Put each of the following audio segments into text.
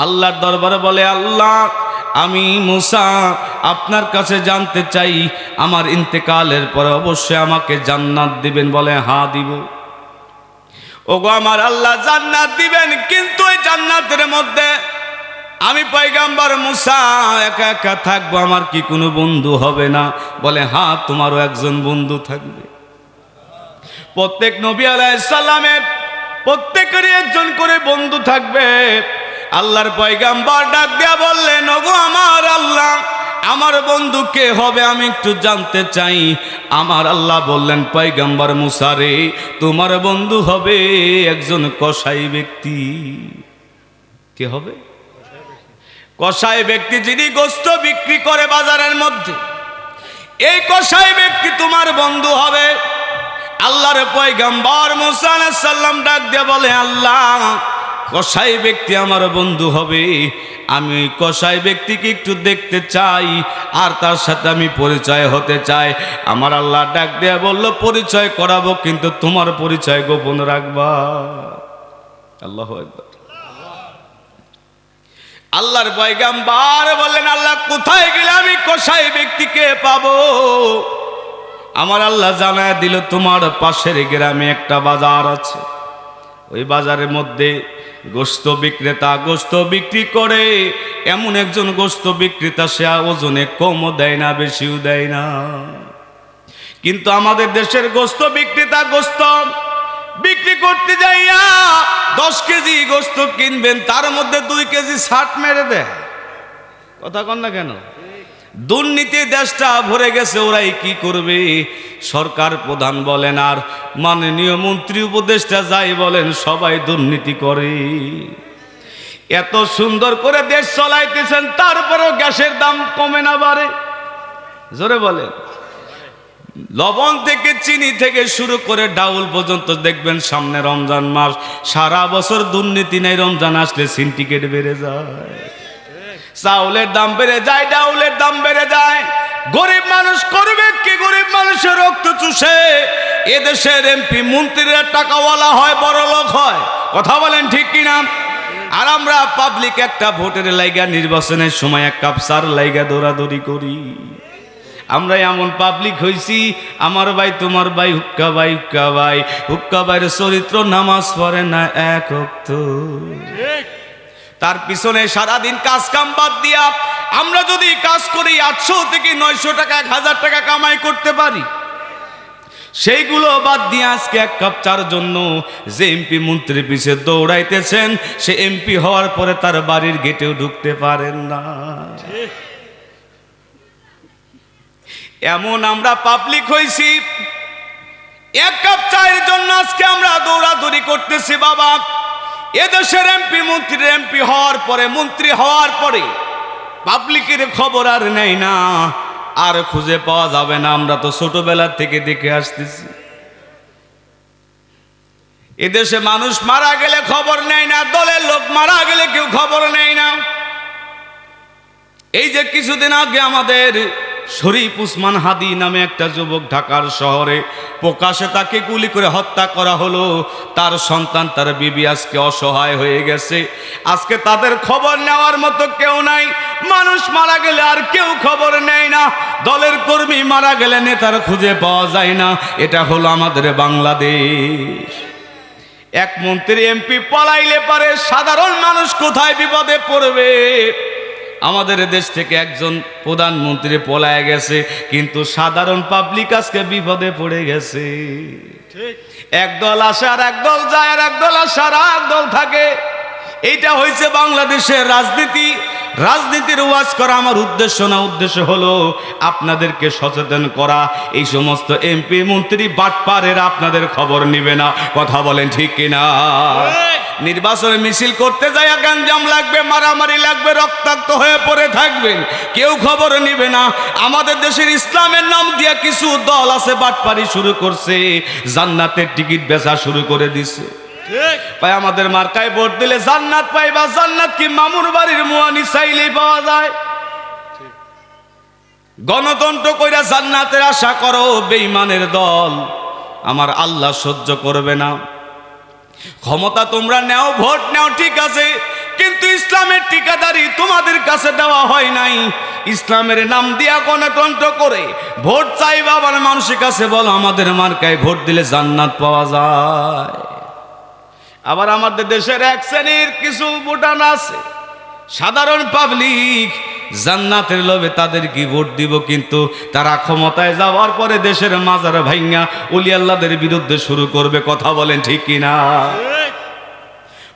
আল্লাহর দরবারে বলে, আল্লাহ আমি মুসা আপনার কাছে জানতে চাই, আমার ইন্তেকালের পরে অবশ্যই আমাকে জান্নাত দিবেন? বলে, হ্যাঁ দিব। ওগো আমার আল্লাহ জান্নাত দিবেন, কিন্তু ওই জান্নাতের মধ্যে আমি পয়গম্বর মুসা একা একা থাকবো, আমার কি কোনো বন্ধু হবে না? বলে, হ্যাঁ তোমারও একজন বন্ধু থাকবে। প্রত্যেক নবী আলাইহিস সালামের প্রত্যেকেরই একজন করে বন্ধু থাকবে। আল্লাহর পয়গম্বর ডাক দিয়া বললেন, ওগো আমার আল্লাহ আমার বন্ধু কে হবে আমি একটু জানতে চাই। আমার আল্লাহ বললেন, পয়গম্বর মুসা রে, তোমার বন্ধু হবে একজন কসাই ব্যক্তি। কে হবে? কসাই ব্যক্তি, যিনি গোশত বিক্রি করে বাজারের মধ্যে, এই কসাই ব্যক্তি তোমার বন্ধু হবে। আল্লাহর পয়গম্বর মুসা আলাইহিস সালাম ডাক দিয়ে বলে, আল্লাহ কসাই ব্যক্তি আমার বন্ধু হবে, আমি কসাই ব্যক্তিকে একটু দেখতে চাই আর তার সাথে আমি পরিচয় হতে চাই। আমার আল্লাহ ডাক দিয়ে বলল, পরিচয় করাবো, কিন্তু তোমার পরিচয় গোপন রাখবা। আল্লাহু আকবার। আল্লাহর পয়গম্বর বললেন, আল্লাহ কোথায় গেলে আমি কসাই ব্যক্তিকে পাবো? আমার আল্লাহ জানায় দিল, তোমার পাশের গ্রামে একটা বাজার আছে, ওই বাজারের মধ্যে গোশত বিক্রেতা গোশত বিক্রি করে। এমন একজন গোশত বিক্রেতা, সে ওজনে কমও দেয় না বেশিও দেয় না। কিন্তু আমাদের দেশের গোশত বিক্রেতা গোশত বিক্রি করতে যাইয়া 10 কেজি গোশত কিনবেন, তার মধ্যে 2 কেজি ছাট মেরে দেয়। কথা কন না কেন? দুর্নীতি দেশটা ভরে গেছে, ওরাই কি করবে? সরকার প্রধান বলেন আর মাননীয় মন্ত্রী উপদেষ্টা যাই বলেন, সবাই দুর্নীতি করে। এত সুন্দর করে দেশ চলাইতেছেন, তারপরেও গ্যাসের দাম কমে না বাড়ে? জোরে বলেন। লবণ থেকে চিনি থেকে শুরু করে ডাউল পর্যন্ত দেখবেন সামনে রমজান মাস, সারা বছর দুর্নীতি নেই, রমজান আসলে সিন্ডিকেট বেড়ে যায়, চাউলের দাম বেড়ে যায়, ডাউলের দাম বেড়ে যায়। গরিব মানুষ করবে কি? গরিব মানুষের রক্ত চুষে এদেশের এমপি মন্ত্রীরা টাকাওয়ালা হয়, বড় লোক হয়। কথা বলেন ঠিক কিনা? আর আমরা পাবলিক একটা ভোটের লাইগা, নির্বাচনের সময় এক কাপ চার লাইগা দৌড়াদৌড়ি করি। আমরা এমন পাবলিক হইছি, আমার ভাই তোমার ভাই, হুক্কা ভাই হুক্কা ভাই, হুক্কা ভাইয়ের চরিত্র নামাজ পড়ে না এক ওয়াক্ত, তার পিছনে সারাদিন কাজ কাম বাদ দিয়া আমরা যদি কাজ করি 800 থেকে 900 টাকা 1000 টাকা কামাই করতে পারি, সেইগুলো বাদ দিয়ে আজকে এক কাপ চার জন্য যে এমপি মন্ত্রীর পিছে দৌড়াইতেছেন, সে এমপি হওয়ার পরে তার বাড়ির গেটেও ঢুকতে পারেন না। এমন আমরা পাবলিক হইছি, এক কাপ চায়ের জন্য আজকে আমরা দৌড়াদৌড়ি করতেছি। বাবা, এদেশের এমপি মন্ত্রীর এমপি হওয়ার পরে, মন্ত্রী হওয়ার পরে পাবলিকের খবর আর নেই না, আর খুঁজে পাওয়া যাবে না। আমরা তো ছোটবেলা থেকে দেখে আসতেছি, এদেশে মানুষ মারা গেলে খবর নেয় না, দলের লোক মারা গেলে কেউ খবর নেয় না। এই যে কিছুদিন আগে আমাদের শরীফ উসমান হাদি নামে একটা যুবক ঢাকার শহরে প্রকাশ্যে তাকে গুলি করে হত্যা করা হলো। তার সন্তান, তার বিবি আজকে অসহায় হয়ে গেছে। আজকে তাদের খবর নেওয়ার মতো কেউ নাই। মানুষ মারা গেলে আর কেউ খবর নেয় না, দলের কর্মী মারা গেলে নেতার খুঁজে পাওয়া যায় না। এটা হলো আমাদের বাংলাদেশ। এক মন্ত্রী এমপি পলাইলে পারে সাধারণ মানুষ কোথায় বিপদে পড়বে? আমাদের দেশ থেকে একজন প্রধানমন্ত্রী পলায় গেছে, কিন্তু সাধারণ পাবলিক আজকে বিপদে পড়ে গেছে। এক দল আসে আর এক দল যায়, আর এক দল আসে আর এক দল থাকে। এইটা হয়েছে বাংলাদেশের রাজনীতি। রাজনীতির ওয়াজ করা আমার উদ্দেশ্য না, উদ্দেশ্য হলো আপনাদেরকে সচেতন করা। এই সমস্ত এমপি মন্ত্রী বাটপারেরা আপনাদের খবর নিবে না। কথা বলেন ঠিক কিনা? নির্বাচনে মিছিল করতে যায় গ্যাঞ্জাম লাগবে, মারামারি লাগবে, রক্তাক্ত হয়ে পড়ে থাকবেন, কেউ খবর নিবে না। আমাদের দেশের ইসলামের নাম দিয়ে কিছু দল আছে বাটপারি শুরু করছে, জান্নাতের টিকিট বেচা শুরু করে দিছে। ভাই, আমাদের মার্কায় ভোট দিলে জান্নাত পাইবা। জান্নাত কি মামুর বাড়ির মুয়ানি চাইলেই পাওয়া যায়? গণতন্ত্র কইরা জান্নাতের আশা করো, বেঈমানের দল, আমার আল্লাহ সহ্য করবে না। ক্ষমতা তোমরা নেও, ভোট নেও, ঠিক আছে, কিন্তু ইসলামের ঠিকাদারি তোমাদের কাছে দেওয়া হয় নাই। ইসলামের নাম দিয়া গণতন্ত্র করে ভোট চাইবা, আবার মানুষের কাছে বলো আমাদের মার্কায় ভোট দিলে জান্নাত পাওয়া যায়। আবার আমাদের দেশের এক শ্রেণীর কিছু ভোটার আছে, সাধারণ পাবলিক, জান্নাতের লোভে তাদেরকে ভোট দিব, কিন্তু তারা ক্ষমতায় যাওয়ার পরে দেশের মাজার ভাঙ্গা ওলি আল্লাহদের বিরুদ্ধে শুরু করবে। কথা বলেন ঠিক কিনা?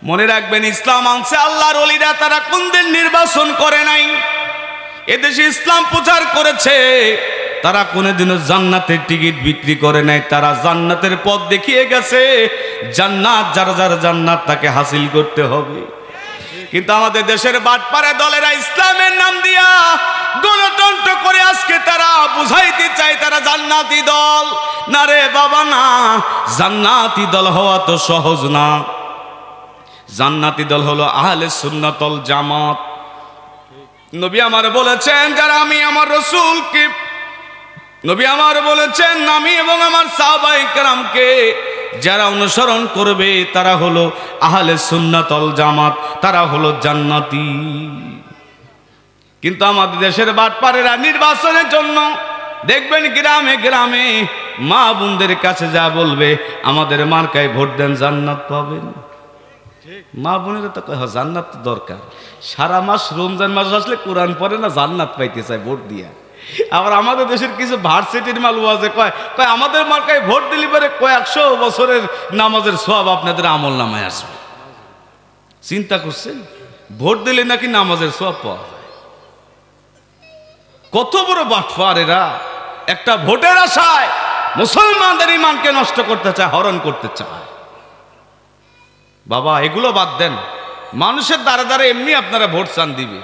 মনে রাখবেন, ইসলাম আনছে আল্লাহর ওলিরা, তারা কোনদিন নির্বাচন করে নাই। এদেশে ইসলাম প্রচার করেছে, তারা কোনোদিনও জান্নাতের টিকিট বিক্রি করে নাই। তারা জান্নাতের পথ দেখিয়ে গেছে, জান্নাত যারা যারা জান্নাত তাকে হাসিল করতে হবে। কিন্তু আমাদের দেশের বাটপাড়া দলেরা ইসলামের নাম দিয়া গণতন্ত্র করে আজকে তারা বুঝাইতে চায় তারা জান্নাতি দল। না রে বাবা না, জান্নাতি দল হওয়া তো সহজ না। জান্নাতি দল হলো আহলে সুন্নাত ওয়াল জামাত। নবী আমার বলেছেন, যারা আমি আমার রাসূলকে, নবী আমার বলেছেন আমি এবং আমার সাহাবায়ে কেরামকে যারা অনুসরণ করবে তারা হলো আহলে সুন্নাত ওয়াল জামাত, তারা হলো জান্নাতি। কিন্তু আমাদের দেশের বাটপাড়েরা নির্বাচনের জন্য দেখবেন গ্রামে গ্রামে মা বোনদের কাছে যা বলবে আমাদের মার্কায় ভোট দেন, জান্নাত পাবেন। মা বোনেরা তো কয় জান্নাত তো দরকার, সারা মাস রমজান মাস আসলে কোরআন পড়ে না, জান্নাত পাইতে চায় ভোট দিয়া। আবার আমাদের দেশের কিছু ভার্সিটির মালু আছে, কয় আমাদের মার্কায় ভোট দিলে পরে কয়েকশো বছরের নামাজের সওয়াব আপনাদের আমল নামায় আসবে। চিন্তা করছেন, ভোট দিলে নাকি নামাজের সওয়াব পাওয়া যায়। কত বড় বাটপার এরা! একটা ভোটের আশায় মুসলমানদের ঈমানকে নষ্ট করতে চায়, হরণ করতে চায়। বাবা এগুলো বাদ দেন, মানুষের দ্বারা দ্বারা এমনি আপনারা ভোট চান দিবে,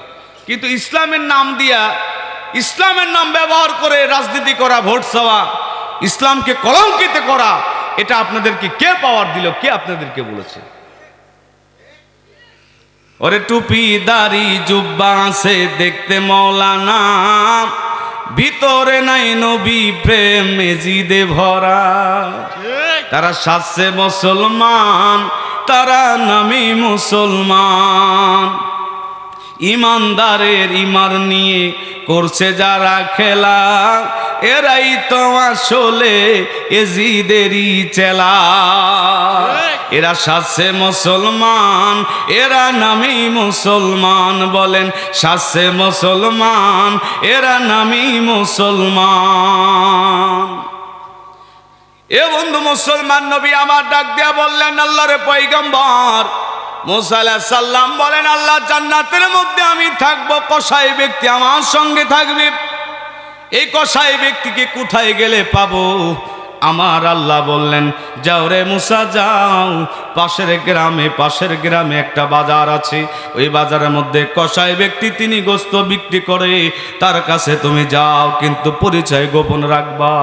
কিন্তু ইসলামের নাম দিয়া, ইসলামের নাম ব্যবহার করে রাজনীতি করা, ভোট চাওয়া, ইসলামকে কলঙ্কিত করা, এটা আপনাদেরকে কে পাওয়ার দিল? কে আপনাদেরকে বলেছে? ওরে টুপি দাড়ি জুব্বা আছে দেখতে মৌলানা, ভিতরে নাই নবী প্রেম মেজিদে ভরা। তারা সাজছে মুসলমান, তারা নামী মুসলমান। ইমানদারের ইমান নিয়ে করছে যারা খেলা, এরাই তো আসলে এজিদেরই চেলা। এরা সাজছে মুসলমান, এরা নামী মুসলমান। বলেন সাজছে মুসলমান, এরা নামী মুসলমান। এ বন্ধু মুসলমান, নবী আমার ডাক দিয়া বললেন, আল্লাহর পয়গম্বর মুসা আলাইহিস সালাম বলেন, আল্লাহ জান্নাতের মধ্যে আমি থাকব, কসাই ব্যক্তি আমার সঙ্গে থাকবে। এই কসাই ব্যক্তিকে কোথায় গেলে পাবো? আমার আল্লাহ বললেন, যাও রে মুসা যাও, পাশের গ্রামে একটা বাজার আছে, ওই বাজারের মধ্যে কসাই ব্যক্তি তিনি গোশত বিক্রি করে, তার কাছে তুমি যাও, কিন্তু পরিচয় গোপন রাখবা।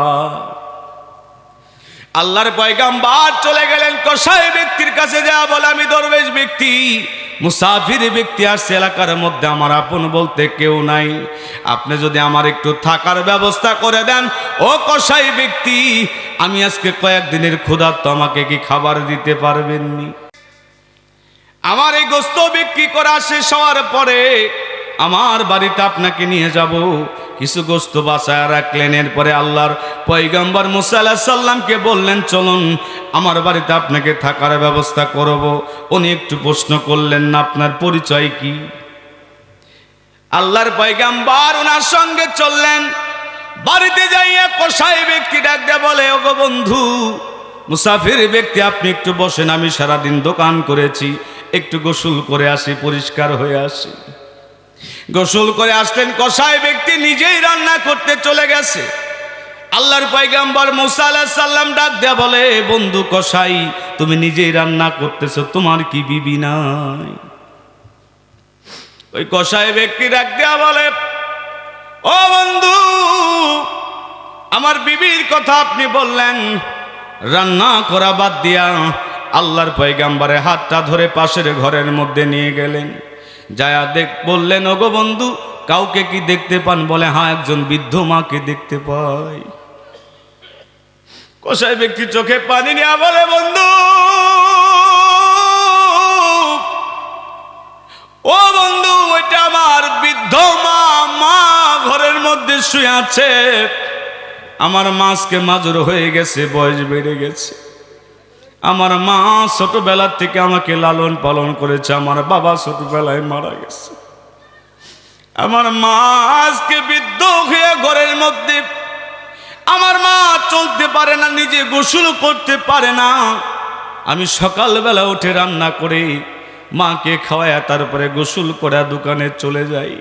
আল্লাহর পয়গম্বর চলে গেলেন কসাই ব্যক্তির কাছে, যা বলে আমি দরবেশ ব্যক্তি, মুসাফির ব্যক্তি আসছে, এলাকার মধ্যে আমার আপন বলতে কেউ নাই, আপনি যদি আমার একটু থাকার ব্যবস্থা করে দেন। ও কসাই ব্যক্তি, আমি আজকে কয়েকদিনের ক্ষুধার্ত, আমাকে কি খাবার দিতে পারবেননি? আমার এই গোশত বিক্রি করা শেষ হওয়ার পরে আমার বাড়িতে আপনাকে নিয়ে যাব, কিছু গোশত বাঁচায় রাখলেন। এরপরে আল্লাহর পয়গম্বর মুসা আলাইহিস সালামকে বললেন, চলুন আমার বাড়িতে আপনাকে থাকার ব্যবস্থা করব। উনি একটু প্রশ্ন করলেন, না আপনার পরিচয় কি? আল্লাহর পয়গম্বর ওনার সঙ্গে চললেন। বাড়িতে যাইয়া কসাই ব্যক্তি ডাক দিয়ে বলে, ওগো বন্ধু মুসাফির ব্যক্তি, আপনি একটু বসেন, আমি সারাদিন দোকান করেছি, একটু গোসল করে আসি, পরিষ্কার হয়ে আসি। গোসল করে আসলেন, কসাই ব্যক্তি নিজেই রান্না করতে চলে গেছে। আল্লাহর পয়গম্বর মুসা আলাইহিস সালাম ডাক দেয়া বলে, বন্ধু কসাই, তুমি নিজেই রান্না করতেছো, তোমার কি বিবি নাই? ওই কসাই ব্যক্তি ডাক দেয়া বলে, ও বন্ধু, আমার বিবির কথা আপনি বললেন, রান্না করা বাদ দিয়া আল্লাহর পয়গম্বরের হাতটা ধরে পাশের ঘরের মধ্যে নিয়ে গেলেন। যায়া বললেন, ওগো বন্ধু, কাউকে কি দেখতে পান? বলে, হ্যাঁ, একজন বৃদ্ধ মাকে দেখতে পাই। কসাই ব্যক্তি চোখে পানি নিয়ে বলে, বন্ধু, ও বন্ধু, ওইটা আমার বৃদ্ধ মা। মা ঘরের মধ্যে শুয়ে আছে। আমার মা আজকে মাজুর হয়ে গেছে, বয়স বেড়ে গেছে। আমার মা ছোটবেলা থেকে আমাকে লালন পালন করেছে। আমার বাবা ছোটবেলায় মারা গেছে। আমার মা আজকে বৃদ্ধ হয়ে ঘরের মধ্যে, আমার মা চলতে পারে না, নিজে গোসল করতে পারে না। আমি সকালবেলা উঠে রান্না করে মাকে খাওয়ায় তারপরে গোসল করে দোকানে চলে যাই।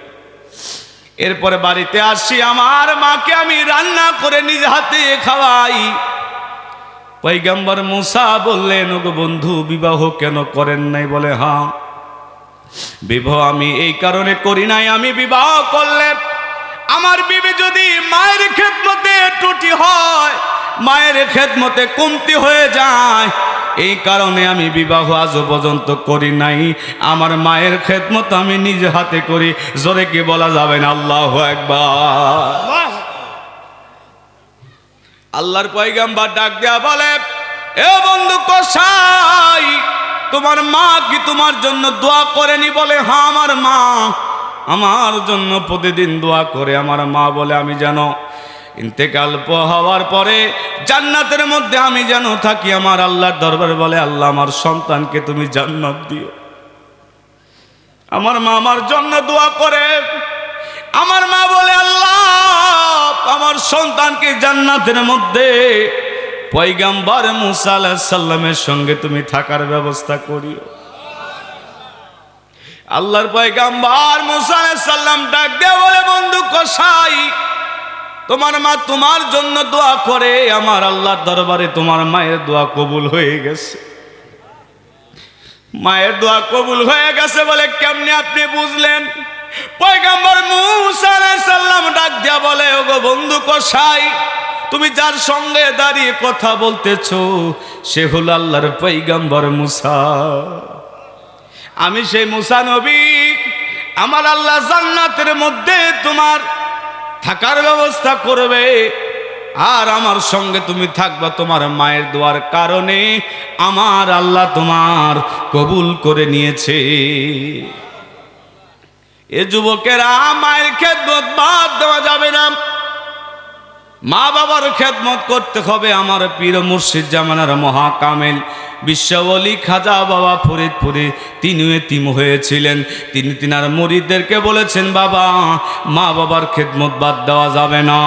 এরপরে বাড়িতে আসি, আমার মাকে আমি রান্না করে নিজ হাতে খাওয়াই। পয়গম্বর মুসা বললেন, ওগো বন্ধু, বিবাহ কেন করেন নাই? বলে, হ্যাঁ, বিবাহ আমি এই কারণে করি নাই, আমি বিবাহ করলে আমার বিবি যদি মায়ের খেদমতে ত্রুটি হয়, মায়ের খেদমতে কমতি হয়ে যায়, এই কারণে আমি বিবাহ আজও পর্যন্ত করি নাই। আমার মায়ের খেদমত আমি নিজে হাতে করি। জোরে কি বলা যাবে না? আল্লাহু আকবার। আল্লাহর পয়গম্বর ডাক দেয়া বলে, এ বন্ধু কসাই, তোমার মা কি তোমার জন্য দোয়া করেনি? বলে, হ্যাঁ, আমার মা আমার জন্য প্রতিদিন দোয়া করে। আমার মা বলে, আমি যেন ইন্তেকাল হওয়ার পরে জান্নাতের মধ্যে আমি যেন থাকি। আমার আল্লাহর দরবারে বলে, আল্লাহ আমার সন্তানকে তুমি জান্নাত দিও। আমার মা আমার জন্য দোয়া করে। আমার মা বলে, আল্লাহ আমার সন্তানকে জান্নাতের মধ্যে পয়গম্বর মুসা আলাইহিস সালামের সঙ্গে তুমি থাকার ব্যবস্থা করিও। আল্লাহর পয়গম্বর মুসা আলাইহিস সালাম ডাক দিয়ে বলে, বন্ধু কসাই, তোমার মা তোমার জন্য দোয়া করে। আমার আল্লাহর দরবারে তোমার মায়ের দোয়া কবুল হয়ে গেছে। মায়ের দোয়া কবুল হয়ে গেছে বলে কেমনে আপনি বুঝলেন? পয়গম্বর মুসা আলাইহিস সালাম ডাক দিয়া বলে, ওগো বন্ধু কসাই, তুমি যার সঙ্গে দাঁড়িয়ে কথা বলতেছো সে হলো আল্লাহর পয়গম্বর মুসা। আমি সেই মুসা নবী। আমার আল্লাহ জান্নাতের মধ্যে তোমার থাকার ব্যবস্থা করবে, আর আমার সঙ্গে তুমি থাকবা। তোমার মায়ের দোয়ার কারণে আমার আল্লাহ তোমার কবুল করে নিয়েছে। এ যুবকেরা, মায়ের খেদমত বাদ দেওয়া যাবে না। মা বাবার খেদমত করতে হবে। আমার পীর মুর্শিদ জামানার মহাকামেল বিশ্বওয়ালি খাজা বাবা ফরিদপুরে তিনিও এতিম হয়েছিলেন। তিনি তিনার মুরিদদেরকে বলেছেন, বাবা, মা বাবার খেদমত বাদ দেওয়া যাবে না।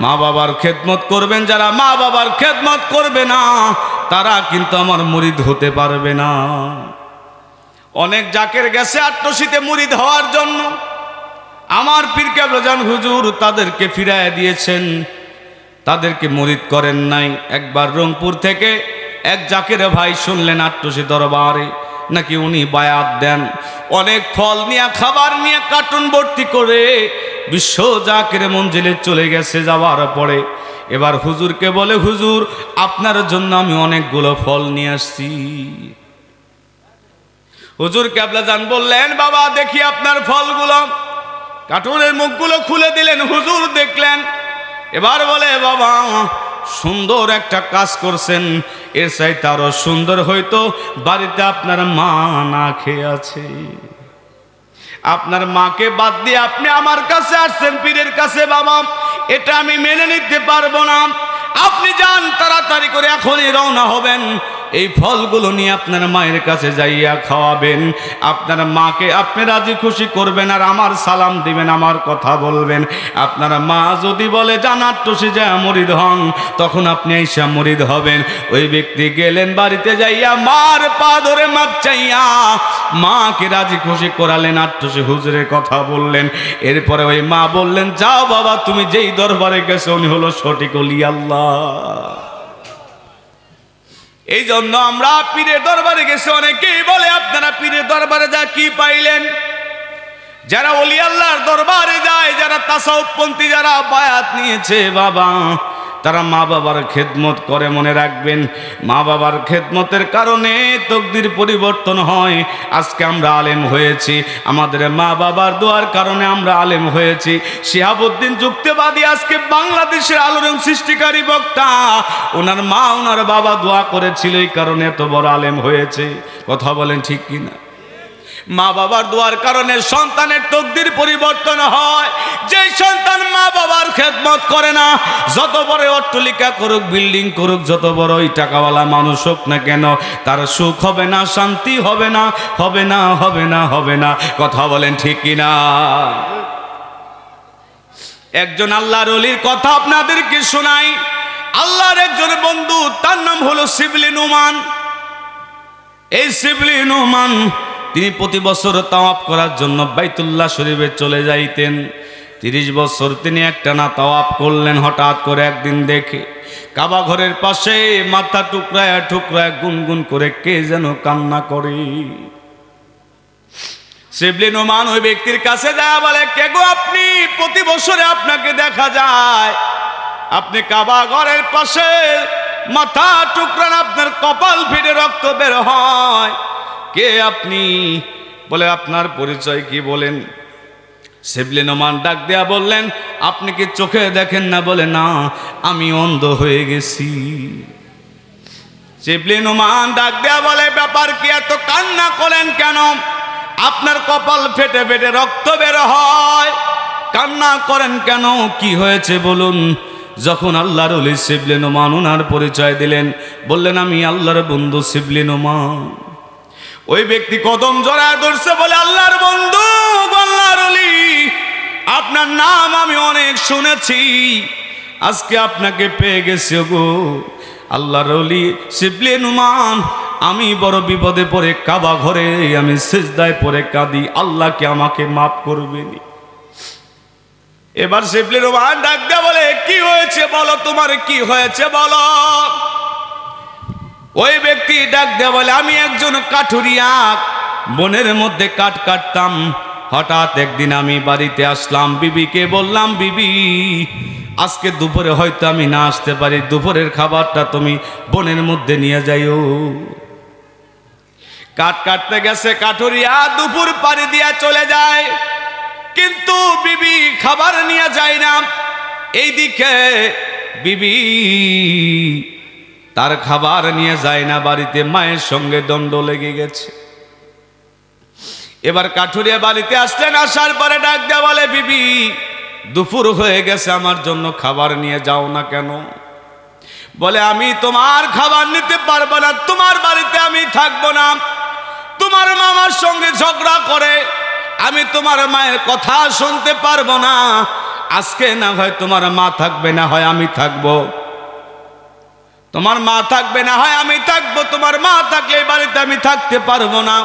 মা বাবার খেদমত করবেন যারা, মা বাবার খেদমত করবে না তারা কিন্তু আমার মুরিদ হতে পারবে না। অনেক জাকের গেছে আট্টশীতে মুরিদ হওয়ার জন্য। আমার পীর কেবলাজান হুজুর তাদেরকে ফিরাইয়া দিয়েছেন, তাদেরকে মুরিদ করেন নাই। একবার রংপুর থেকে এক জাকের ভাই শুনলেন আট্টশী দরবারে নাকি উনি বায়াত দেন। অনেক ফল নিয়ে, খাবার নিয়ে, কার্টুন ভর্তি করে বিশ্ব জাকের মঞ্জিলে চলে গেছে। যাওয়ার পরে এবার হুজুরকে বলে, হুজুর আপনার জন্য আমি অনেকগুলো ফল নিয়ে আসছি। হুজুর কেবলাজান বললেন, বাবা দেখি আপনার ফলগুলো। কার্টুনের মুখগুলো খুলে দিলেন, হুজুর দেখলেন। এবার বলে, বাবা সুন্দর একটা কাজ করছেন, এর চাইতে আরো সুন্দর হইতো বাড়িতে আপনার মা না খেয়ে আছে। আপনার মাকে বাদ দিয়ে আপনি আমার কাছে আসছেন পীরের কাছে। বাবা এটা আমি মেনে নিতে পারবো না। আপনি যান, তাড়াতাড়ি করে এখনই রওনা হবেন। এই ফলগুলো নিয়ে আপনার মায়ের কাছে যাইয়া খাওয়াবেন। আপনার মাকে আপনি রাজি খুশি করবেন, আর আমার সালাম দিবেন, আমার কথা বলবেন। আপনার মা যদি বলে জান্নাতুসি যা মুরিদ হন, তখন আপনি আইসা মুরিদ হবেন। ওই ব্যক্তি গেলেন বাড়িতে যাইয়া মার পা ধরে মাপ চাইয়া মাকে রাজি খুশি করালেন, আট্টশী হুজুরের কথা বললেন। এরপরে ওই মা বললেন, যাও বাবা, তুমি যেই দরবারে গেছো উনি হলো সঠিক ওলি আল্লাহ। এই জন্য আমরা পীরের দরবারে গেছি। অনেকেই বলে, আপনারা পীরের দরবারে যা কি পাইলেন? যারা ওলি আল্লাহর দরবারে যায়, যারা তাসাউফপন্থী, যারা বায়াত নিয়েছে বাবা, তারা মা বাবার খেদমত করে। মনে রাখবেন, মা বাবার খেদমতের কারণে তকদির পরিবর্তন হয়। আজকে আমরা আলেম হয়েছি, আমাদের মা বাবার দোয়ার কারণে আমরা আলেম হয়েছি। শিহাবুদ্দিন যুক্তিবাদী আজকে বাংলাদেশের আলোড়ন সৃষ্টিকারী বক্তা। ওনার মা ওনার বাবা দোয়া করেছিল, এই কারণে এত বড় আলেম হয়েছে। কথা বলেন ঠিক কিনা? মা বাবার দোয়ার কারণে সন্তানের তকদির পরিবর্তন হয়। যে সন্তান মা বাবার খেদমত করে না, যত বড় অট্টালিকা করুক, বিল্ডিং করুক, যত বড় ওই টাকাওয়ালা মানুষ হোক না কেন, তার সুখ হবে না, শান্তি হবে না, হবে না, হবে না, হবে না। কথা বলেন ঠিক কিনা? একজন আল্লাহর ওলির কথা আপনাদেরকে শোনাই। আল্লাহর একজন বন্ধু, তার নাম হলো শিবলি নুমান। এই শিবলি নুমান তিনি প্রতি বছর তাওয়াফ করার জন্য বাইতুল্লাহ শরীফে চলে যাইতেন। 30 বছর তিনি একটানা তাওয়াফ করলেন। হঠাৎ করে একদিন দেখে কাবা ঘরের পাশে মাথা টুকরায় টুকরায় গুনগুন করে কে যেন কান্না করে। শিবলি নুমান ওই ব্যক্তির কাছে যায়, বলে, কে গো আপনি? প্রতি বছরে আপনাকে দেখা যায়, আপনি কাবা ঘরের পাশে মাথা টুকরান, আপনার কপাল ফেটে রক্ত বের হয়, কে আপনি? বলে, আপনার পরিচয় কি বলেন? শিবলি নুমান ডাক দেয়া বললেন, আপনি কি চোখে দেখেন না? বলে, না, আমি অন্ধ হয়ে গেছি। শিবলি নুমান ডাক দেয়া বলে, ব্যাপার কি? এত কান্না করেন কেন? আপনার কপাল ফেটে ফেটে রক্ত বের হয়, কান্না করেন কেন? কি হয়েছে বলুন? যখন আল্লাহর ওলি শিবলি নুমান ওনার পরিচয় দিলেন, বললেন, আমি আল্লাহর বন্ধু শিবলি নুমান। ওই ব্যক্তি কদম জড়ায় ধরছে, বলে, আল্লাহর বন্ধু, আল্লাহর ওলি, আপনার নাম আমি অনেক শুনেছি, আজকে আপনাকে পেয়ে গেছি গো আল্লাহর ওলি শিবলি নুমান। আমি বড় বিপদে পড়ে কাবা ঘরে আমি সিজদায় পড়ে কাঁদি, আল্লাহকে আমাকে মাফ করবেন। এবার শিবলি নুমান ডাক দেয়া বলে, কি হয়েছে বলো, তোমার কি হয়েছে বলো। ওই ব্যক্তি ডাক দেয়া বলে, আমি একজন কাঠুরিয়া, বনের মধ্যে কাঠ কাটতাম। হঠাৎ একদিন আমি বাড়িতে আসলাম, বিবিকে বললাম, বিবি, আজকে দুপুরে হয়তো আমি না আসতে পারি, দুপুরের খাবারটা তুমি বনের মধ্যে নিয়ে যাইও। কাঠ কাটতে গেছে কাঠুরিয়া, দুপুর পাড়ি দিয়া চলে যায়, কিন্তু বিবি খাবার নিয়ে যায় না। এইদিকে বিবি তার খাবার নিয়ে যায় না বাড়িতে, মায়ের সঙ্গে দ্বন্দ্ব লেগে গেছে। এবার কাঠুরিয়া বাড়িতে আসলেন, আসার পরে ডাক দেয়া বলে, বিবি, দুপুর হয়ে গেছে, আমার জন্য খাবার নিয়ে যাও না কেন? বলে, আমি তোমার খাবার নিতে পারবো না, তোমার বাড়িতে আমি থাকবো না। তোমার মামার সঙ্গে ঝগড়া করে, আমি তোমার মায়ের কথা শুনতে পারবো না। আজকে না হয় তোমার মা থাকবে, না হয় আমি থাকবো। তোমার মা থাকবে, না হয় আমি থাকবো। তোমার মা থাকলে এই বাড়িতে আমি থাকতে পারবো না।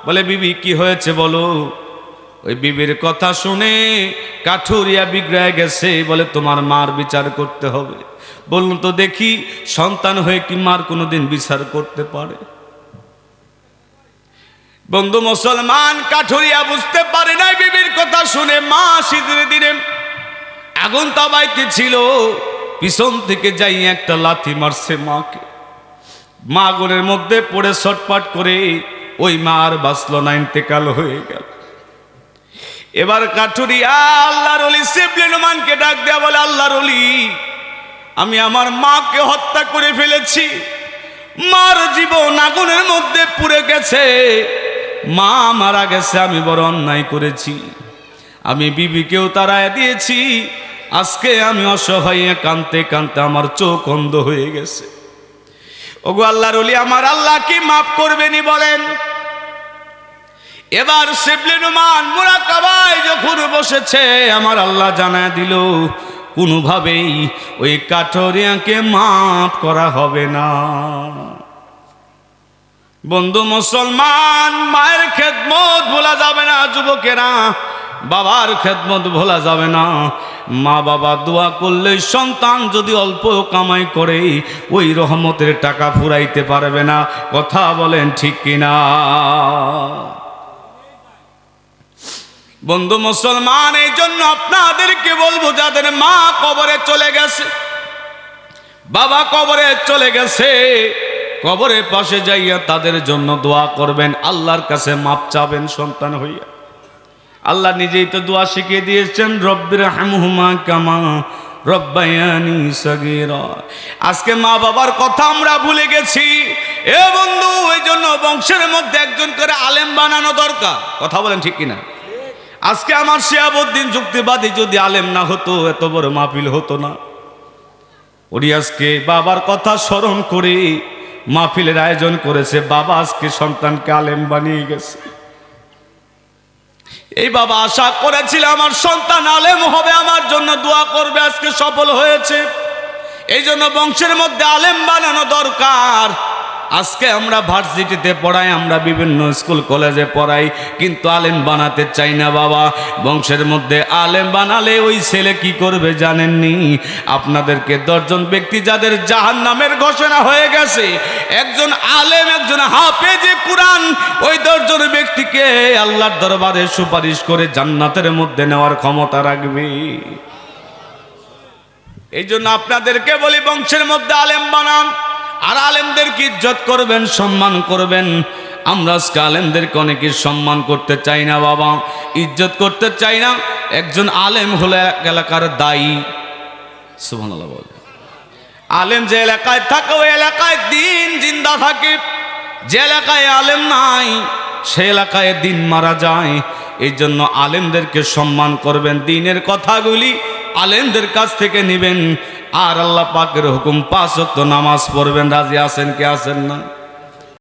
বলে, বিবি কি হয়েছে বলো। ওই বিবির কথা শুনে কাঠুরিয়া বিগড়ে গেছে, বলে, তোমার মার বিচার করতে হবে। বলুন তো দেখি, সন্তান হয়ে কি মার কোনোদিন বিচার করতে পারে? বন্ধু মুসলমান, কাঠুরিয়া বুঝতে পারে নাই বিবির কথা শুনে। মা শীতের দিনে আগুন তাবাইতে ছিল, পিছন থেকে যাই একটা লাথি মারছে মাকে। মা আগুনের মধ্যে পড়ে ছটপট করে ওই মা আর বাঁচল না, ইন্তেকাল হয়ে গেল। এবার কাঠুরিয়া আল্লাহর ওলি শিবলি নুমানকে ডাক দেয়া বলে, আল্লাহর ওলি, আমি আমার মাকে হত্যা করে ফেলেছি, মার জীবন আগুনের মধ্যে পুড়ে গেছে, মা মারা গেছে, আমি বড় অন্যায় করেছি, আমি বিবিকেও তাড়ায় দিয়েছি। আজকে আমি অসহায় কাঁদতে কাঁদতে আমার চোখ অন্ধ হয়ে গেছে। ওগো আল্লাহর ওলি, আমার আল্লাহ কি মাফ করবেনি বলেন? এবার শিবলি নুমান মুরাকাবায় যখন বসেছে, আমার আল্লাহ জানায় দিল, কোনোভাবেই ওই কাঠুরিয়াকে মাফ করা হবে না। বন্ধু মুসলমান, মায়ের খেদমত ভোলা যাবে না যুবকেরা, বাবার খেদমত ভোলা যাবে না। মা বাবা দোয়া করলে সন্তান যদি অল্প কামাই করে, ওই রহমতের টাকা ফুরাইতে পারবে না। কথা বলেন ঠিক কিনা? বন্ধু মুসলমান, এই জন্য আপনাদেরকে বলবো, যাদের মা কবরে চলে গেছে, বাবা কবরে চলে গেছে, কবরের পাশে যাইয়া তাদের জন্য দোয়া করবেন, আল্লাহর কাছে মাপ চাবেন সন্তান হইয়া। আল্লাহ নিজেই তো দোয়া শিখিয়ে দিয়েছেন, রব্বির হামহুমা কামা রব্বায়ানি সগীরা। আজকে মা বাবার কথা আমরা ভুলে গেছি এ বন্ধু। এই জন্য বংশের মধ্যে একজন করে আলেম বানানো দরকার। কথা বলেন ঠিক কিনা? আজকে আমার শিহাবুদ্দিন যুক্তিবাদী যদি আলেম না হতো এত বড় মাহফিল হতো না। উনি আজকে বাবার কথা স্মরণ করে মাহফিলের আয়োজন করেছে। বাবা আজকে সন্তানকে আলেম বানিয়ে গেছে। এই বাবা আশা করেছিল আমার সন্তান আলেম হবে, আমার জন্য দোয়া করবে, আজকে সফল হয়েছে। এই জন্য বংশের মধ্যে আলেম বানানো দরকার। আজকে আমরা ভার্সিটিতে পড়াই, আমরা বিভিন্ন স্কুল কলেজে পড়াই, কিন্তু আলেম বানাতে চাই না বাবা। বংশের মধ্যে আলেম বানালে ওই ছেলে কি করবে জানেননি? আপনাদেরকে 10 জন ব্যক্তি যাদের জাহান্নামের ঘোষণা হয়ে গেছে, একজন আলেম একজন হাফেজে কুরআন ওই 10 জন ব্যক্তিকে আল্লাহর দরবারে সুপারিশ করে জান্নাতের মধ্যে নেওয়ার ক্ষমতা রাখবে। এই জন্য আপনাদেরকে বলি বংশের মধ্যে আলেম বানান, আর আলেমদেরকে ইজ্জত করবেন, সম্মান করবেন। আমরা আজকে আলেমদেরকে অনেকে সম্মান করতে চাই না বাবা, ইজ্জত করতে চাই না। একজন আলেম হলো এক এলাকার দায়ী। সুবহানাল্লাহ বলে। আলেম যে এলাকায় থাকে ওই এলাকায় দিন জিন্দা থাকে। যে এলাকায় আলেম নাই সে এলাকায় দিন মারা যায়। এই জন্য আলেমদেরকে সম্মান করবেন, দ্বীনের কথাগুলি আলেমদের কাছ থেকে নেবেন। আর আল্লাহ পাকের হুকুম 5 ওয়াক্ত নামাজ পড়বেন। রাজি আছেন কি আছেন না?